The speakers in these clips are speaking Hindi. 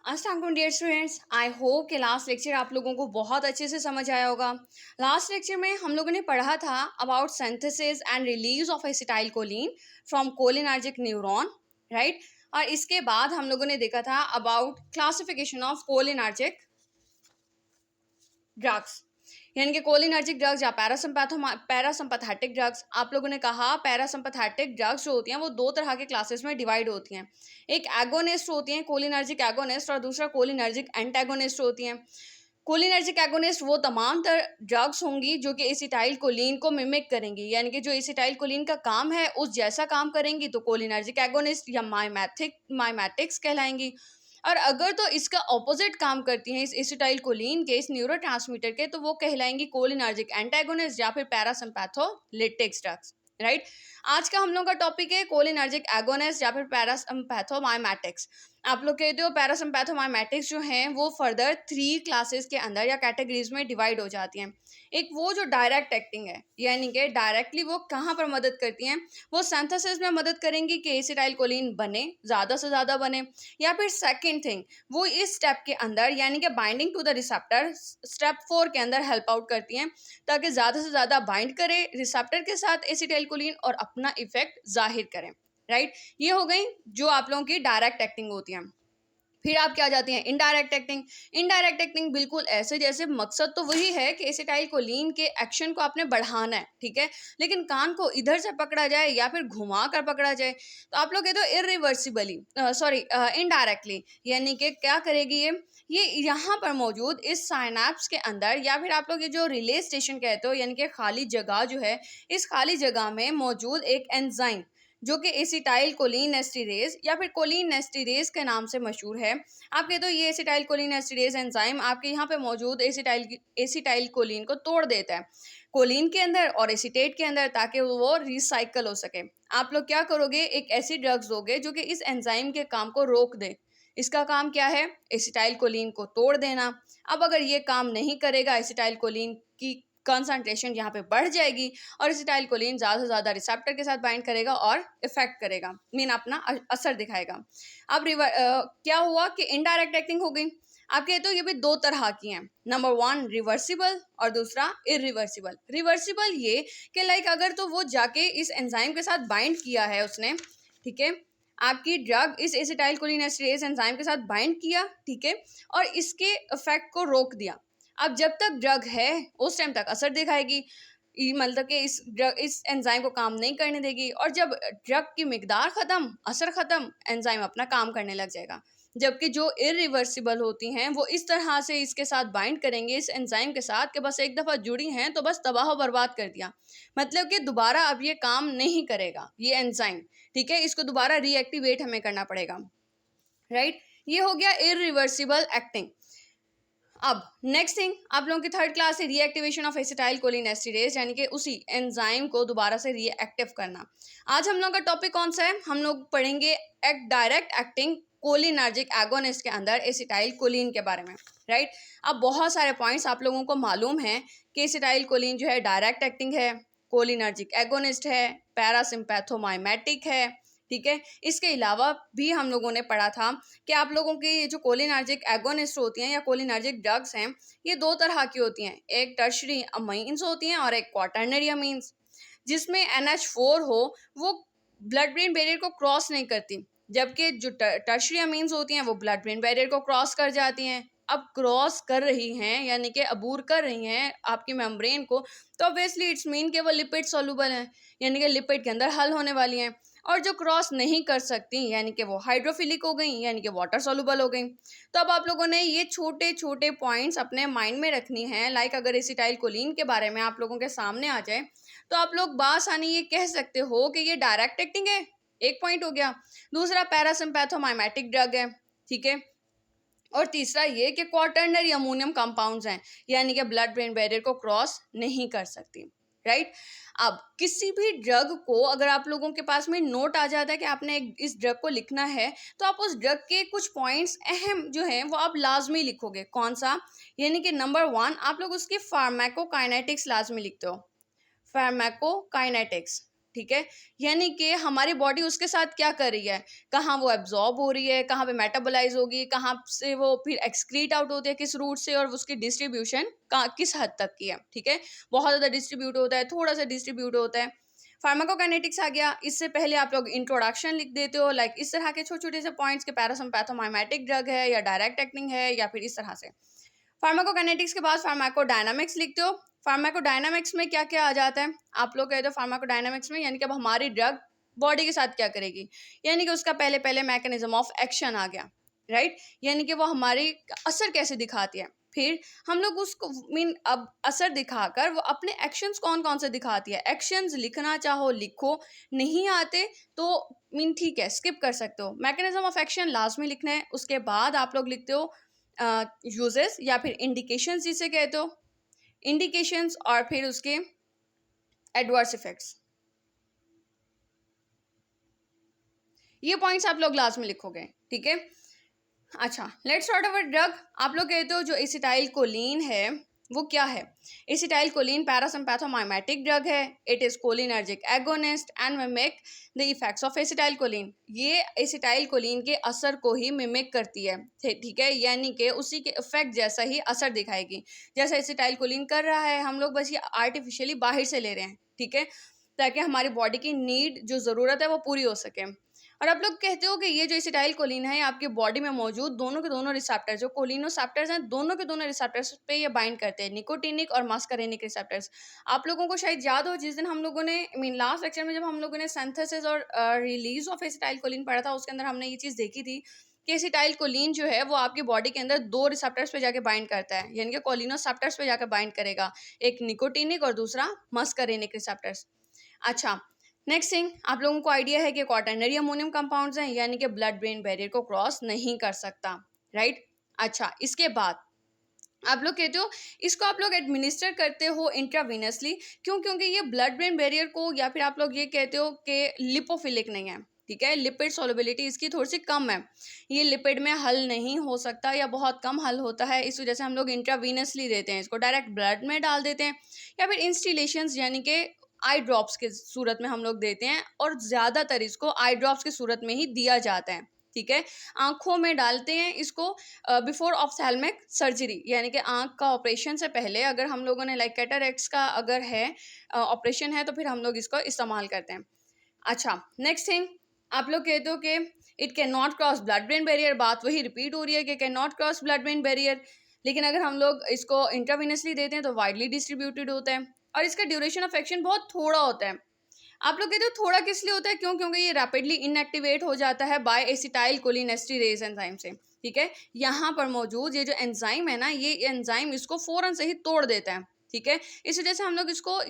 अस्सलाम डियर स्टूडेंट्स, आई होप कि लास्ट लेक्चर आप लोगों को बहुत अच्छे से समझ आया होगा। लास्ट लेक्चर में हम लोगों ने पढ़ा था about synthesis and release of acetyl choline from cholinergic neuron, right. और इसके बाद हम लोगों ने देखा था about classification of cholinergic drugs, यानी कि कोलिनर्जिक ड्रग्स या पैरासिम्पैथेटिक ड्रग्स। आप लोगों ने कहा पैरासिम्पैथेटिक ड्रग्स जो होती हैं वो दो तरह के क्लासेस में डिवाइड होती हैं। एक एगोनिस्ट होती हैं, कोलिनर्जिक एगोनिस्ट, और दूसरा कोलिनर्जिक एंटागोनिस्ट होती हैं। कोलिनर्जिक एगोनिस्ट वो तमाम ड्रग्स होंगी जो कि एसिटाइल कोलिन को मिमिक करेंगी, यानी कि जो एसिटाइल कोलिन का काम है उस जैसा काम करेंगी तो कोलिनर्जिक एगोनिस्ट या माइमेटिक्स कहलाएंगी। और अगर तो इसका ऑपोजिट काम करती हैं इस एसिटाइल कोलिन के, इस न्यूरोट्रांसमीटर के, तो वो कहलाएंगी कोलिनर्जिक एंटागोनिस्ट या फिर पैरासिम्पैथोलिटिक्स ड्रग्स, राइट। आज का हम लोग का टॉपिक है कोलिनर्जिक एगोनिस्ट या फिर पैरासिम्पैथोमाइमेटिक्स। आप लोग कहते हो पैरासिम्पैथोमाइमेटिक्स जो हैं वो फर्दर 3 क्लासेस के अंदर या कैटेगरीज में डिवाइड हो जाती हैं। एक वो जो डायरेक्ट एक्टिंग है, यानी कि डायरेक्टली वो कहाँ पर मदद करती हैं, वो सिंथेसिस में मदद करेंगी कि एसिटाइल कोलिन बने, ज़्यादा से ज़्यादा बने। या फिर सेकेंड थिंग, वो इस स्टेप के अंदर यानी कि binding to the receptor step 4 के अंदर हेल्प आउट करती हैं ताकि ज़्यादा से ज़्यादा बाइंड करे रिसेप्टर के साथ एसिटाइल कोलिन और अपना इफेक्ट जाहिर करें, राइट। ये हो गई जो आप लोगों की डायरेक्ट एक्टिंग होती है। फिर आप क्या जाती हैं इनडायरेक्ट एक्टिंग। इनडायरेक्ट एक्टिंग बिल्कुल ऐसे जैसे मकसद तो वही है कि एसिटाइल कोलिन के एक्शन को आपने बढ़ाना है, ठीक है, लेकिन कान को इधर से पकड़ा जाए या फिर घुमा कर पकड़ा जाए तो आप लोग कहते हो इरिवर्सिबली, इनडायरेक्टली, यानी कि क्या करेगी ये यहाँ पर मौजूद इस साइनैप्स के अंदर, या फिर आप लोग ये जो रिले स्टेशन कहते हो यानी कि खाली जगह जो है, इस खाली जगह में मौजूद एक एंजाइम जो कि एसिटाइल कोलिन एस्टिरेज या फिर कोलिन एस्टिरेज के नाम से मशहूर है। आप कहते हो ये एसिटाइल कोलिन एस्टिरेज एंजाइम आपके यहाँ पे मौजूद एसिटाइल कोलिन को तोड़ देता है कोलिन के अंदर और एसीटेट के अंदर, ताकि वो रिसाइकल हो सके। आप लोग क्या करोगे, एक ऐसी ड्रग्स दोगे जो कि इस एंजाइम के काम को रोक दे। इसका काम क्या है, एसिटाइल कोलिन को तोड़ देना। अब अगर ये काम नहीं करेगा, एसिटाइल कोलिन की कंसंट्रेशन यहाँ पे बढ़ जाएगी और एसिटाइल कोलिन ज़्यादा से ज़्यादा रिसेप्टर के साथ बाइंड करेगा और इफेक्ट करेगा, मीन अपना असर दिखाएगा। अब क्या हुआ कि इनडायरेक्ट एक्टिंग हो गई। आप कहते हो ये भी दो तरह की हैं, नंबर 1 रिवर्सिबल और दूसरा इरिवर्सिबल। रिवर्सिबल ये कि लाइक अगर तो वो जाके इस एंजाइम के साथ बाइंड किया है उसने, ठीक है, आपकी ड्रग इस एसिटाइल कोलिन एस्टिरेज एंजाइम के साथ बाइंड किया, ठीक है, और इसके इफेक्ट को रोक दिया। अब जब तक ड्रग है उस टाइम तक असर दिखाएगी, मतलब कि इस एंजाइम को काम नहीं करने देगी, और जब ड्रग की मिकदार ख़त्म, असर ख़त्म, एंजाइम अपना काम करने लग जाएगा। जबकि जो इरिवर्सिबल होती हैं वो इस तरह से इसके साथ बाइंड करेंगे इस एंजाइम के साथ कि बस एक दफ़ा जुड़ी हैं तो बस तबाह बर्बाद कर दिया, मतलब कि दोबारा अब ये काम नहीं करेगा ये एंजाइम, ठीक है, इसको दोबारा रीएक्टिवेट हमें करना पड़ेगा, राइट। ये हो गया इरिवर्सिबल एक्टिंग। अब नेक्स्ट थिंग आप लोगों की थर्ड क्लास है रीएक्टिवेशन ऑफ एसिटाइल कोलिन एस्टिरेज, यानी कि उसी एंजाइम को दोबारा से रीएक्टिव करना। आज हम लोग का टॉपिक कौन सा है, हम लोग पढ़ेंगे एक डायरेक्ट एक्टिंग कोलिनर्जिक एगोनिस्ट के अंदर एसिटाइल कोलिन के बारे में, राइट। अब बहुत सारे पॉइंट्स आप लोगों को मालूम है कि एसिटाइल कोलिन जो है डायरेक्ट एक्टिंग है, कोलिनर्जिक एगोनिस्ट है, पैरासिम्पैथोमाइमेटिक है, ठीक है। इसके अलावा भी हम लोगों ने पढ़ा था कि आप लोगों की ये जो कोलिनर्जिक एगोनिस्ट होती हैं या कोलिनर्जिक ड्रग्स हैं, ये दो तरह की होती हैं, एक टर्शरी अमीन्स होती हैं और एक क्वाटर्नरी अमीन्स। जिसमें NH4 हो वो ब्लड ब्रेन बैरियर को क्रॉस नहीं करती, जबकि जो टर्शरी अमीन्स होती हैं वो ब्लड ब्रेन बैरियर को क्रॉस कर जाती हैं। अब क्रॉस कर रही हैं यानी कि अबूर कर रही हैं आपकी मेम्ब्रेन को, तो ऑब्वियसली इट्स मीन कि वो लिपिड सॉल्युबल हैं, यानी कि लिपिड के अंदर हल होने वाली हैं। और जो क्रॉस नहीं कर सकती यानी कि वो हाइड्रोफिलिक हो गई, यानी कि वाटर सॉल्युबल हो गई। तो अब आप लोगों ने ये छोटे छोटे पॉइंट्स अपने माइंड में रखनी है। लाइक अगर एसिटाइल कोलिन के बारे में आप लोगों के सामने आ जाए तो आप लोग बासानी ये कह सकते हो कि ये डायरेक्ट एक्टिंग है, एक पॉइंट हो गया। दूसरा पैरासिम्पैथोमाइमेटिक ड्रग है, ठीक है। और तीसरा ये कि क्वाटर्नरी अमोनियम कंपाउंड्स हैं, यानी कि ब्लड ब्रेन बैरियर को क्रॉस नहीं कर सकती, राइट। अब किसी भी ड्रग को अगर आप लोगों के पास में नोट आ जाता है कि आपने इस ड्रग को लिखना है, तो आप उस ड्रग के कुछ पॉइंट्स अहम जो हैं वो आप लाजमी लिखोगे। कौन सा, यानी कि नंबर 1 आप लोग उसकी फार्माकोकाइनेटिक्स लाजमी लिखते हो, फार्माकोकाइनेटिक्स, ठीक है, यानी कि हमारी बॉडी उसके साथ क्या कर रही है, कहाँ वो एब्जॉर्ब हो रही है, कहाँ पे मेटाबोलाइज होगी, कहाँ से वो फिर एक्सक्रीट आउट होती है, किस रूट से, और उसकी डिस्ट्रीब्यूशन किस हद तक की है। ठीक है, बहुत ज़्यादा डिस्ट्रीब्यूट होता है, थोड़ा सा डिस्ट्रीब्यूट होता है। फार्माकोकाइनेटिक्स आ गया। इससे पहले आप लोग इंट्रोडक्शन लिख देते हो, लाइक इस तरह के छोटे छोटे से पॉइंट्स के पैरासिम्पैथोमाइमेटिक ड्रग है या डायरेक्ट एक्टिंग है या फिर इस तरह से। फार्माकोकाइनेटिक्स के बाद फार्माकोडायनामिक्स लिखते हो। फार्माकोडायनामिक्स में क्या क्या आ जाता है, आप लोग कहते हो फार्माकोडायनामिक्स में यानी कि अब हमारी ड्रग बॉडी के साथ क्या करेगी, यानी कि उसका पहले पहले मैकेनिज्म ऑफ एक्शन आ गया, राइट, यानी कि वो हमारी असर कैसे दिखाती है। फिर हम लोग उसको अब असर दिखाकर वो अपने एक्शंस कौन कौन से दिखाती है। एक्शंस लिखना चाहो लिखो, नहीं आते तो ठीक है स्किप कर सकते हो। मैकेनिज्म ऑफ एक्शन लास्ट में लिखना है। उसके बाद आप लोग लिखते हो यूजेस या फिर इंडिकेशंस जिसे कहते हो, इंडिकेशंस, और फिर उसके एडवर्स इफेक्ट्स। ये पॉइंट्स आप लोग लास्ट में लिखोगे, ठीक है। अच्छा, लेट्स स्टार्ट अवर ड्रग। आप लोग कहते हो जो एसिटाइल कोलिन है वो क्या है। एसिटाइल कोलिन पैरासिम्पैथोमाइमेटिक ड्रग है। It is cholinergic agonist and mimic the effects of acetyl choline. ये एसिटाइल कोलिन के असर को ही मिमिक करती है, ठीक है, यानी कि उसी के इफेक्ट जैसा ही असर दिखाएगी जैसा एसिटाइल कोलिन कर रहा है। हम लोग बस ये आर्टिफिशियली बाहर से ले रहे हैं, ठीक है, ताकि हमारी बॉडी की नीड जो ज़रूरत है वो पूरी हो सके। और आप लोग कहते हो कि ये जो एसिटाइल कोलिन है आपकी बॉडी में मौजूद दोनों के दोनों रिसेप्टर्स जो कोलिनोसेप्टर्स हैं, दोनों के दोनों रिसेप्टर्स पे ये बाइंड करते हैं, निकोटिनिक और मस्करेनिक रिसेप्टर्स। आप लोगों को शायद याद हो जिस दिन हम लोगों ने लास्ट लेक्चर में जब हम लोगों ने सिंथेसिस और रिलीज ऑफ एसिटाइल कोलिन पढ़ा था, उसके अंदर हमने ये चीज़ देखी थी कि एसिटाइल कोलिन जो है वो आपकी बॉडी के अंदर दो रिसेप्टर्स पे जाके बाइंड करता है, यानी कि कोलिनोसेप्टर्स पे जाकर बाइंड करेगा, एक निकोटिनिक और दूसरा मस्करेनिक रिसेप्टर्स। अच्छा, नेक्स्ट थिंग, आप लोगों को आइडिया है कि क्वाटर्नरी अमोनियम कंपाउंड्स हैं, यानी कि ब्लड ब्रेन बैरियर को क्रॉस नहीं कर सकता, राइट। अच्छा, इसके बाद आप लोग कहते हो इसको आप लोग एडमिनिस्टर करते हो इंट्रावीनसली, क्यों, क्योंकि ये ब्लड ब्रेन बैरियर को, या फिर आप लोग ये कहते हो कि लिपोफिलिक नहीं है, ठीक है, लिपिड सॉल्युबिलिटी इसकी थोड़ी सी कम है, ये लिपिड में हल नहीं हो सकता या बहुत कम हल होता है, इस वजह से हम लोग इंट्रावीनसली देते हैं, इसको डायरेक्ट ब्लड में डाल देते हैं, या फिर इंस्टिलेशंस यानी कि आई ड्रॉप्स की सूरत में हम लोग देते हैं, और ज़्यादातर इसको आई ड्रॉप्स की सूरत में ही दिया जाता है, ठीक है। आँखों में डालते हैं इसको बिफोर ऑप्थेल्मिक सर्जरी, यानी कि आँख का ऑपरेशन से पहले अगर हम लोगों ने लाइक कैटरेक्ट्स का अगर है ऑपरेशन है तो फिर हम लोग इसको इस्तेमाल करते हैं। अच्छा, नेक्स्ट थिंग, आप लोग कहते हो कि it can not cross blood brain barrier, बात वही रिपीट हो रही है कि can not cross blood brain barrier, लेकिन अगर हम लोग इसको इंट्रावीनसली देते हैं तो वाइडली डिस्ट्रीब्यूटेड होता है, और इसका ड्यूरेशन ऑफ एक्शन बहुत थोड़ा होता है। आप लोग कहते हो थोड़ा किस लिए होता है, क्यों, क्योंकि ये रैपिडली इनएक्टिवेट हो जाता है बाय एसिटाइल कोलिनेस्टेरेज एंजाइम से, ठीक है। यहाँ पर मौजूद ये जो एंजाइम है ना, ये एंजाइम इसको फौरन से ही तोड़ देता है, ठीक है। इस वजह से हम लोग इसको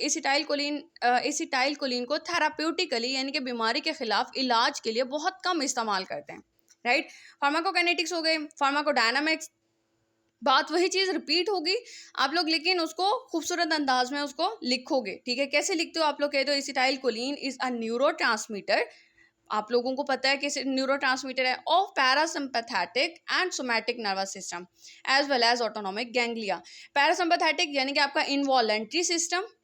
एसिटाइल कोलिन को थेराप्यूटिकली यानी कि बीमारी के खिलाफ इलाज के लिए बहुत कम इस्तेमाल करते हैं, राइट। फार्माकोकाइनेटिक्स हो गए, फार्माकोडायनामिक्स, बात वही चीज़ रिपीट होगी आप लोग, लेकिन उसको खूबसूरत अंदाज में उसको लिखोगे, ठीक है। कैसे लिखते हो, आप लोग कहते हो acetylcholine is a neurotransmitter, आप लोगों को पता है कि न्यूरोट्रांसमीटर है of parasympathetic and somatic nervous system as well as autonomic ganglia. Parasympathetic यानी कि आपका involuntary system,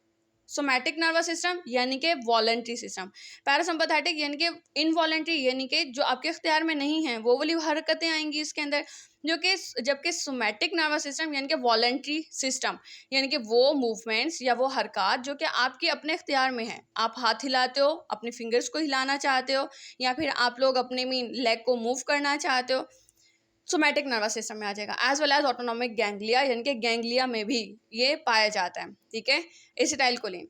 somatic nervous system यानी कि वॉलेंट्री सिस्टम। पैरासिम्पैथेटिक यानी कि इनवॉलेंट्री यानी कि जो आपके इख्तियार में नहीं है वो वाली हरकतें आएंगी इसके अंदर, जो कि जबकि सोमैटिक नर्वस सिस्टम यानी कि वॉलेंट्री सिस्टम यानी कि वो मूवमेंट्स या वो हरकत जो कि आपके अपने इख्तियार में है, आप हाथ हिलाते हो, अपने फिंगर्स को हिलाना चाहते हो, या फिर आप लोग अपने लेग को मूव करना चाहते हो, सोमैटिक नर्वस सिस्टम में आ जाएगा। As well as autonomic ganglia यानी कि गैंग्लिया में भी ये पाया जाता है, ठीक है, एसिटाइल कोलिन।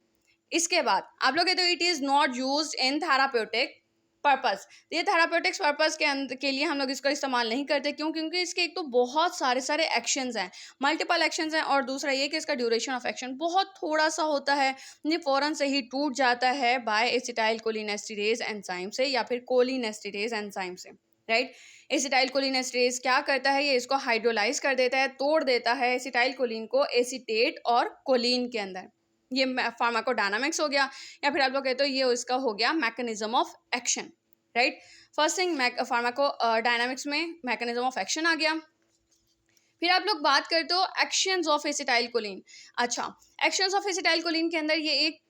इसके बाद आप लोग कहते हो it is not used in therapeutic purpose, ये थेराप्यूटिक्स पर्पस के लिए हम लोग इसका इस्तेमाल नहीं करते, क्यों, क्योंकि इसके एक तो बहुत सारे एक्शंस हैं, मल्टीपल एक्शंस हैं, और दूसरा ये कि इसका ड्यूरेशन ऑफ एक्शन बहुत थोड़ा सा होता है, ये फ़ौरन से ही टूट जाता है बाय एसिटाइल कोलिनेस्टेरेज एंजाइम से या फिर कोलिनेस्टेरेज एंजाइम से, राइट। एसिटाइल कोलिनेस्टेरेज क्या करता है, ये इसको हाइड्रोलाइज कर देता है, तोड़ देता है एसिटाइल कोलिन को एसीटेट और कोलिन के अंदर। ये फार्माकोडायनामिक्स हो गया, या फिर आप लोग कहते हो ये इसका हो गया mechanism of action, right. First thing pharmacodynamics में मैकेनिज्म ऑफ एक्शन आ गया। फिर आप लोग बात करते हो एक्शंस ऑफ एसिटाइल कोलिन। अच्छा, एक्शंस ऑफ एसिटाइल कोलिन के अंदर ये एक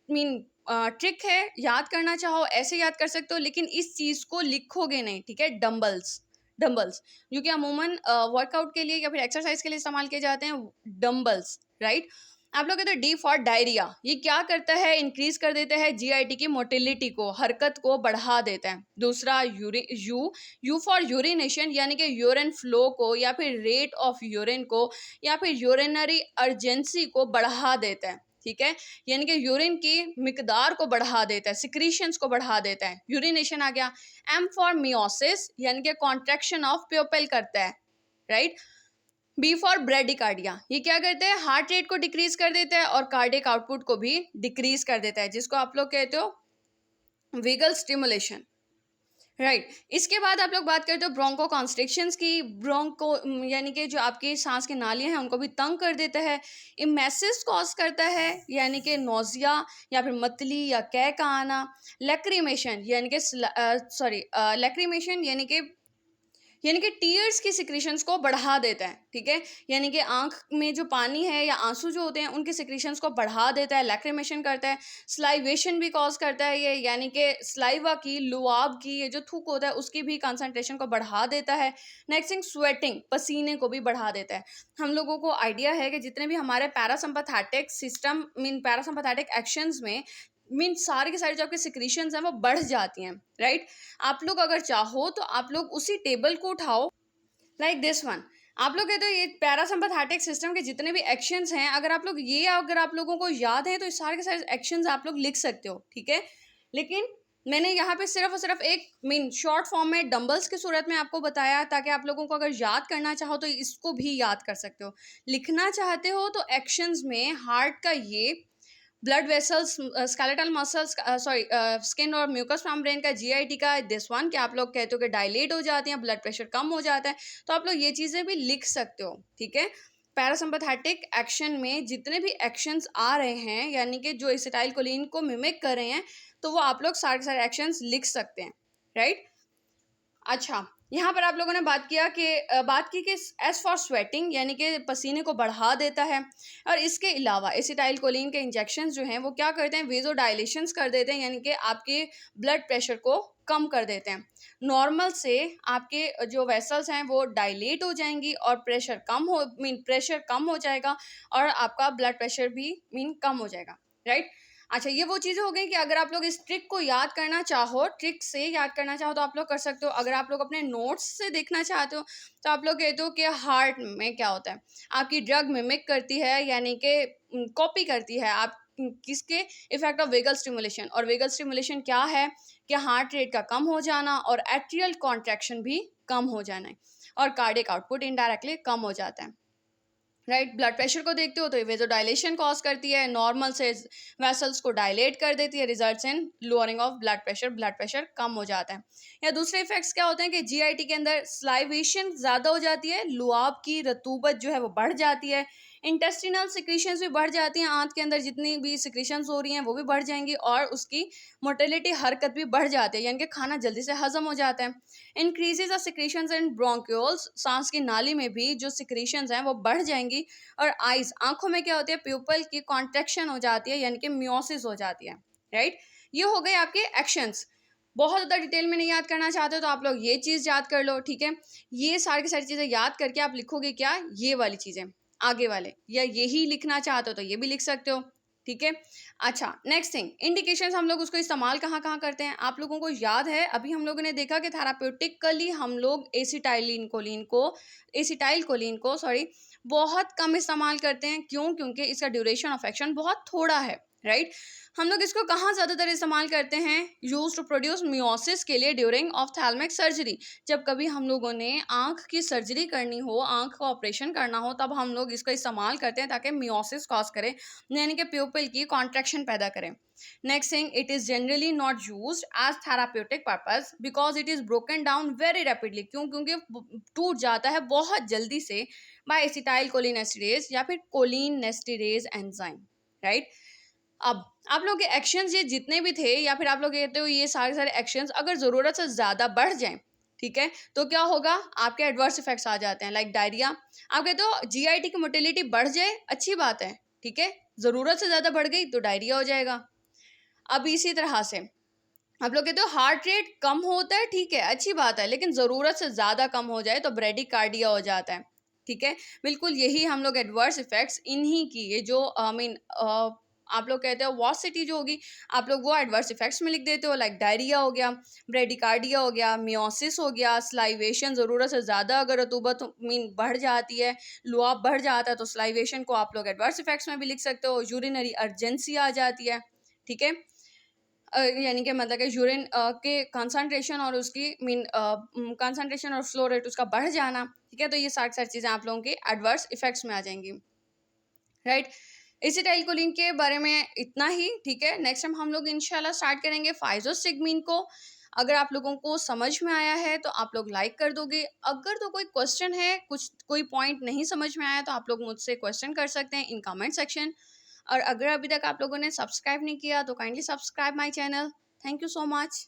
ट्रिक है, याद करना चाहो ऐसे याद कर सकते हो, लेकिन इस चीज़ को लिखोगे नहीं, ठीक है। डंबल्स, डंबल्स जो कि अमूमन वर्कआउट के लिए या फिर एक्सरसाइज के लिए इस्तेमाल किए जाते हैं, डंबल्स, राइट। आप लोग कहते हो डी फॉर डायरिया, ये क्या करता है, इंक्रीज कर देता है जीआईटी की मोटिलिटी को, हरकत को बढ़ा देता है। दूसरा यू फॉर यूरिनेशन, यानी कि यूरिन फ्लो को या फिर रेट ऑफ यूरिन को या फिर यूरिनरी अर्जेंसी को बढ़ा देता है, ठीक है। यानी कि यूरिन की मिकदार को बढ़ा देता है, सिक्रीशंस को बढ़ा देता है, यूरिनेशन आ गया। एम फॉर मियोसिस, यानी कि कॉन्ट्रैक्शन ऑफ प्यूपिल करता है, राइट। बी फॉर ब्रेडिकार्डिया, ये क्या करते हैं, हार्ट रेट को डिक्रीज कर देता है और कार्डियक आउटपुट को भी डिक्रीज कर देता है, जिसको आप लोग कहते हो वेगल स्टिमुलेशन, राइट। इसके बाद आप लोग बात करते हो ब्रोंको कॉन्स्ट्रिक्शंस की। ब्रोंको यानी कि जो आपकी सांस की नालियां हैं उनको भी तंग कर देता है। इमेसिस कॉज करता है, यानी कि नोजिया या फिर मतली या कै का आना। लैक्रीमेशन यानी कि लैक्रीमेशन यानी कि टीयर्स की सिक्रीशंस को बढ़ा देता है, ठीक है। यानी कि आंख में जो पानी है या आंसू जो होते हैं उनके सिक्रीशंस को बढ़ा देता है, लैक्रिमेशन करता है। स्लाइवेशन भी कॉज करता है ये, यानी कि स्लाइवा की, लुआब की, ये जो थूक होता है उसकी भी कंसंट्रेशन को बढ़ा देता है। नेक्स्ट थिंग स्वेटिंग, पसीने को भी बढ़ा देता है। हम लोगों को आइडिया है कि जितने भी हमारे पैरासिम्पैथेटिक सिस्टम पैरासिम्पैथेटिक एक्शंस में सारी की सारी जो आपकी सिक्रीशंस हैं वो बढ़ जाती हैं, राइट। आप लोग अगर चाहो तो आप लोग उसी टेबल को उठाओ, लाइक दिस वन। आप लोग कहते हो ये पैरासिम्पैथेटिक सिस्टम के जितने भी एक्शंस हैं, अगर आप लोगों को याद है तो इस सारे के सारे एक्शंस आप लोग लिख सकते हो, ठीक है। लेकिन मैंने यहाँ पे सिर्फ और सिर्फ एक शॉर्ट फॉर्म में डंबल्स की सूरत में आपको बताया, ताकि आप लोगों को अगर याद करना चाहो तो इसको भी याद कर सकते हो। लिखना चाहते हो तो एक्शंस में हार्ट का ये, blood vessels, skeletal muscles, skin और म्यूकस मेम्ब्रेन का, जीआईटी का दिस वन, कि आप लोग कहते हो कि डायलेट हो जाती हैं, ब्लड प्रेशर कम हो जाता है, तो आप लोग ये चीज़ें भी लिख सकते हो, ठीक है। पैरासिम्पैथेटिक एक्शन में जितने भी एक्शंस आ रहे हैं, यानी कि जो एसिटाइलकोलिन को मिमिक कर रहे हैं, तो वो आप लोग सारे सारे एक्शंस लिख सकते हैं, राइट। अच्छा, यहाँ पर आप लोगों ने बात की कि एस फॉर स्वेटिंग, यानी कि पसीने को बढ़ा देता है। और इसके अलावा एसिटाइलकोलिन के इंजेक्शन जो हैं वो क्या करते हैं, वेजोडाइलेशंस कर देते हैं, यानी कि आपके ब्लड प्रेशर को कम कर देते हैं। नॉर्मल से आपके जो वेसल्स हैं वो डायलेट हो जाएंगी और प्रेशर कम हो जाएगा और आपका ब्लड प्रेशर भी कम हो जाएगा, राइट। अच्छा, ये वो चीज़ें हो गई कि अगर आप लोग इस ट्रिक को याद करना चाहो, ट्रिक से याद करना चाहो तो आप लोग कर सकते हो। अगर आप लोग अपने नोट्स से देखना चाहते हो तो आप लोग कहते हो कि हार्ट में क्या होता है, आपकी ड्रग मिमिक करती है, यानी कि कॉपी करती है आप किसके, इफेक्ट ऑफ वेगल स्टिमुलेशन। और वेगल स्टिमुलेशन क्या है कि हार्ट रेट का कम हो जाना और एट्रियल कॉन्ट्रैक्शन भी कम हो जाना है और कार्डियक आउटपुट इनडायरेक्टली कम हो जाता है, राइट। ब्लड प्रेशर को देखते हो तो ये वेजोडाइलेशन कॉज करती है, नॉर्मल से वेसल्स को डायलेट कर देती है, results in lowering of blood pressure कम हो जाता है। या दूसरे इफेक्ट्स क्या होते हैं कि जीआईटी के अंदर स्लाइवेशन ज़्यादा हो जाती है, लुआब की रतूबत जो है वो बढ़ जाती है, इंटेस्टिनल सिक्रीशंस भी बढ़ जाती हैं, आंत के अंदर जितनी भी सिक्रीशंस हो रही हैं वो भी बढ़ जाएंगी और उसकी मोटिलिटी, हरकत भी बढ़ जाती है, यानी कि खाना जल्दी से हजम हो जाता है। Increases of secretions in bronchioles, सांस की नाली में भी जो सिक्रीशंस हैं वो बढ़ जाएंगी। और आइज, आंखों में क्या होती है, प्यूपल की कॉन्ट्रैक्शन हो जाती है, यानी कि मियोसिस हो जाती है, राइट। ये हो गए आपके एक्शंस। बहुत ज़्यादा डिटेल में नहीं याद करना चाहते हो तो आप लोग ये चीज़ याद कर लो, ठीक है। ये सारी की सारी चीज़ें याद करके आप लिखोगे क्या, ये वाली चीज़ें आगे वाले, या यही लिखना चाहते हो तो ये भी लिख सकते हो, ठीक है। अच्छा, नेक्स्ट थिंग, इंडिकेशंस हम लोग उसको इस्तेमाल कहाँ कहाँ करते हैं। आप लोगों को याद है अभी हम लोगों ने देखा कि थेराप्यूटिकली हम लोग एसिटाइल कोलिन को बहुत कम इस्तेमाल करते हैं। क्यों? क्योंकि इसका ड्यूरेशन ऑफ एक्शन बहुत थोड़ा है, राइट। हम लोग इसको कहाँ ज़्यादातर इस्तेमाल करते हैं, यूज टू प्रोड्यूस मियोसिस के लिए ड्यूरिंग ऑफ्थेल्मिक सर्जरी। जब कभी हम लोगों ने आँख की सर्जरी करनी हो, आँख का ऑपरेशन करना हो, तब हम लोग इसका इस्तेमाल करते हैं ताकि मियोसिस कॉज करे, यानी कि प्यूपिल की कॉन्ट्रैक्शन पैदा करें। Next thing, it is generally not used as therapeutic purpose because it is broken down very rapidly. क्यों? क्योंकि टूट जाता है बहुत जल्दी से बाय एसिटाइल कोलिनेस्टेरेज या फिर कोलिनेस्टेरेज एंजाइम, राइट। अब आप लोग के एक्शंस ये जितने भी थे, या फिर आप लोग कहते हो ये सारे एक्शंस अगर ज़रूरत से ज़्यादा बढ़ जाएं, ठीक है, तो क्या होगा, आपके एडवर्स इफेक्ट्स आ जाते हैं, लाइक डायरिया। आप कहते हो जीआईटी की मोटिलिटी बढ़ जाए, अच्छी बात है, ठीक है, ज़रूरत से ज़्यादा बढ़ गई तो डायरिया हो जाएगा। अब इसी तरह से आप लोग कहते हो हार्ट रेट कम होता है, ठीक है, अच्छी बात है, लेकिन ज़रूरत से ज़्यादा कम हो जाए तो ब्रेडिकार्डिया हो जाता है, ठीक है। बिल्कुल यही हम लोग एडवर्स इफेक्ट्स इन्हीं की, ये जो आई मीन आप लोग कहते हो वॉसिटी जो होगी, आप लोग वो एडवर्स इफेक्ट्स में लिख देते हो, लाइक डायरिया हो गया, ब्रेडिकार्डिया हो गया, मियोसिस हो गया, स्लाइवेशन, ज़रूरत से ज़्यादा अगर रतूबत मीन बढ़ जाती है, लुआब बढ़ जाता है, तो स्लाइवेशन को आप लोग एडवर्स इफेक्ट्स में भी लिख सकते हो। यूरिनरी अर्जेंसी आ जाती है, ठीक है, यानी कि मतलब कि यूरिन के कंसंट्रेशन और उसकी मीन कंसंट्रेशन और फ्लो रेट उसका बढ़ जाना, ठीक है। तो ये सारी सारी चीज़ें आप लोगों के एडवर्स इफेक्ट्स में आ जाएंगी, राइट। एसिटाइलकोलिन के बारे में इतना ही, ठीक है। नेक्स्ट टाइम हम लोग इंशाल्लाह स्टार्ट करेंगे फाइजोस्टिग्मीन को। अगर आप लोगों को समझ में आया है तो आप लोग लाइक कर दोगे। अगर तो कोई क्वेश्चन है, कुछ कोई पॉइंट नहीं समझ में आया, तो आप लोग मुझसे क्वेश्चन कर सकते हैं इन कमेंट सेक्शन। और अगर अभी तक आप लोगों ने सब्सक्राइब नहीं किया तो kindly subscribe my channel. Thank you so much.